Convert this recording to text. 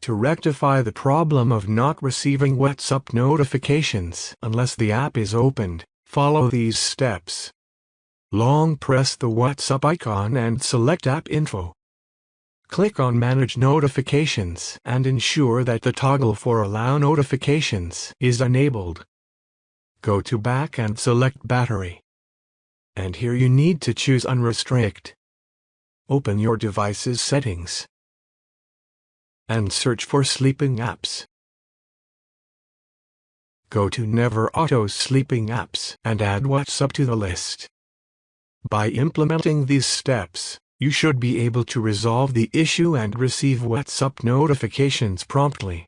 To rectify the problem of not receiving WhatsApp notifications unless the app is opened, follow these steps. Long press the WhatsApp icon and select App Info. Click on Manage Notifications and ensure that the toggle for Allow Notifications is enabled. Go to Back and select Battery. And here you need to choose Unrestrict. Open your device's settings and search for sleeping apps. Go to Never Auto Sleeping Apps and add WhatsApp to the list. By implementing these steps, you should be able to resolve the issue and receive WhatsApp notifications promptly.